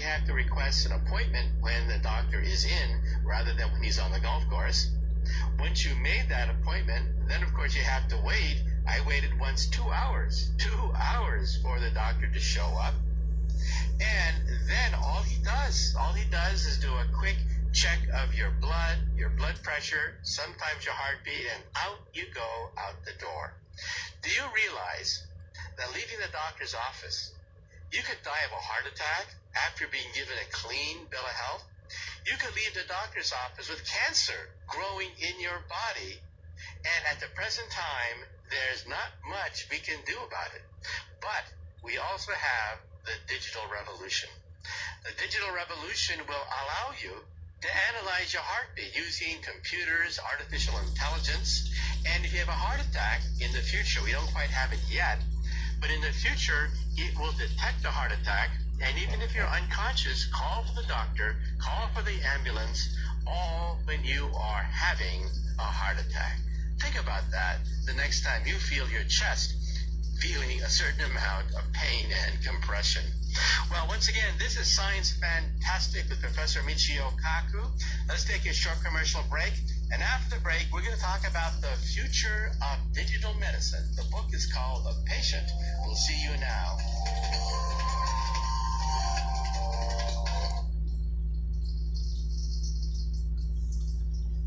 you have to request an appointment when the doctor is in rather than when he's on the golf course. Once you made that appointment, then of course you have to wait. I waited once 2 hours for the doctor to show up. And then all he does is do a quick check of your blood pressure, sometimes your heartbeat, and out you go out the door. Do you realize that leaving the doctor's office, you could die of a heart attack after being given a clean bill of health? You could leave the doctor's office with cancer growing in your body, and at the present time, there's not much we can do about it. But we also have the digital revolution. The digital revolution will allow you to analyze your heartbeat using computers, artificial intelligence, and if you have a heart attack in the future, we don't quite have it yet, but in the future, it will detect a heart attack, and even if you're unconscious, call for the doctor, call for the ambulance, all when you are having a heart attack. Think about that the next time you feel your chest feeling a certain amount of pain and compression. Well, once again, this is Science Fantastic with Professor Michio Kaku. Let's take a short commercial break. And after the break, we're going to talk about the future of digital medicine. The book is called The Patient. We'll see you now.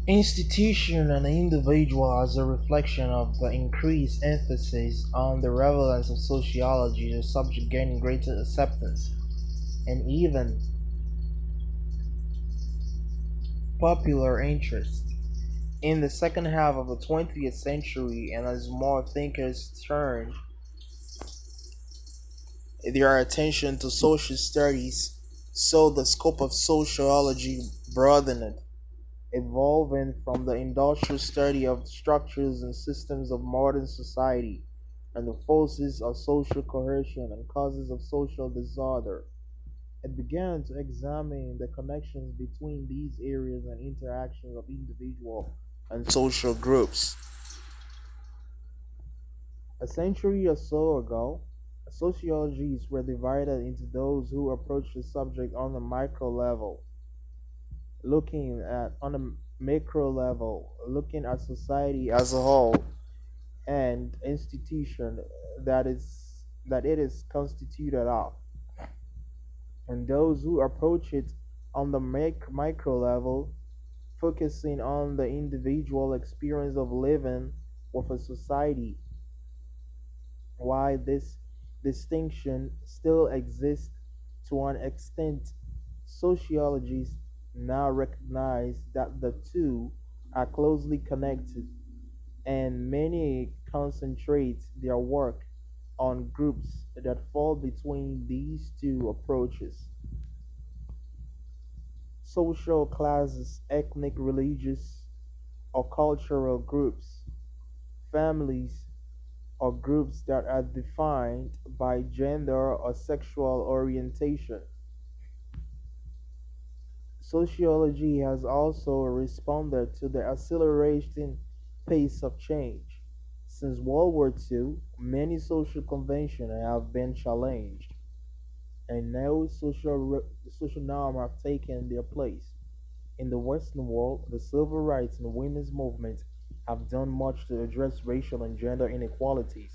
Institution and individual as a reflection of the increased emphasis on the relevance of sociology, the subject gaining greater acceptance and even popular interest. In the second half of the 20th century, and as more thinkers turned their attention to social studies, so the scope of sociology broadened, evolving from the industrial study of the structures and systems of modern society and the forces of social cohesion and causes of social disorder. It began to examine the connections between these areas and interactions of individual and social groups. A century or so ago, sociologists were divided into those who approached the subject on the micro level, looking at on a macro level, looking at society as a whole and institution that it is constituted of, and those who approach it on the micro level, focusing on the individual experience of living with a society. Why this distinction still exists to an extent, sociologists now recognize that the two are closely connected, and many concentrate their work on groups that fall between these two approaches: social classes, ethnic, religious, or cultural groups, families, or groups that are defined by gender or sexual orientation. Sociology has also responded to the accelerating pace of change. Since World War II, many social conventions have been challenged, and now social norms have taken their place. In the Western world, the civil rights and women's movement have done much to address racial and gender inequalities,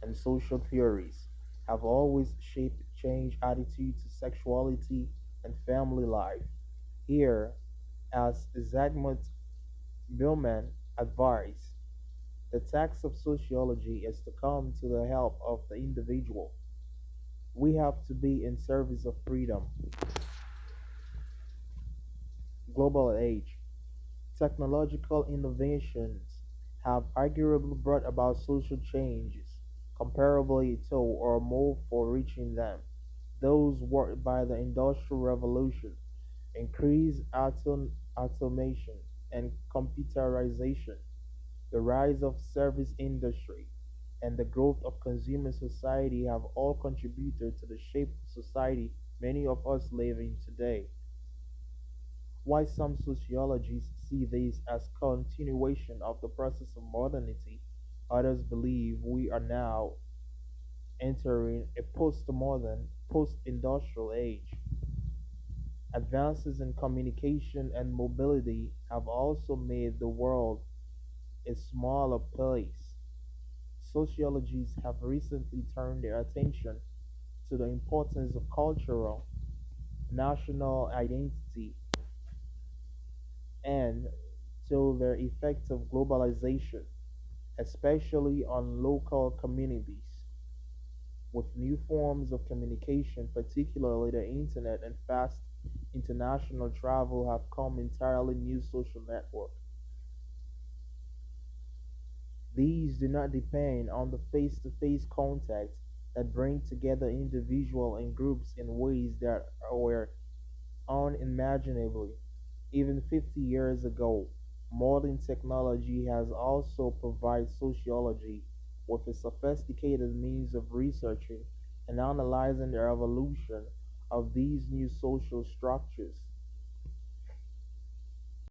and social theories have always shaped change attitudes to sexuality and family life. Here, as Zygmunt Bauman advised, the task of sociology is to come to the help of the individual. We have to be in service of freedom. Global age. Technological innovations have arguably brought about social changes comparably to or more for reaching them. Those worked by the Industrial Revolution, increased automation and computerization, the rise of service industry, and the growth of consumer society have all contributed to the shape of society many of us live in today. Why some sociologists see this as continuation of the process of modernity, others believe we are now entering a postmodern, post-industrial age. Advances in communication and mobility have also made the world a smaller place. Sociologists have recently turned their attention to the importance of cultural, national identity, and to their effects of globalization, especially on local communities. With new forms of communication, particularly the internet and fast international travel, have come entirely new social networks. These do not depend on the face to face contact that bring together individuals and groups in ways that were unimaginable even 50 years ago. Modern technology has also provided sociology with a sophisticated means of researching and analyzing the evolution of these new social structures.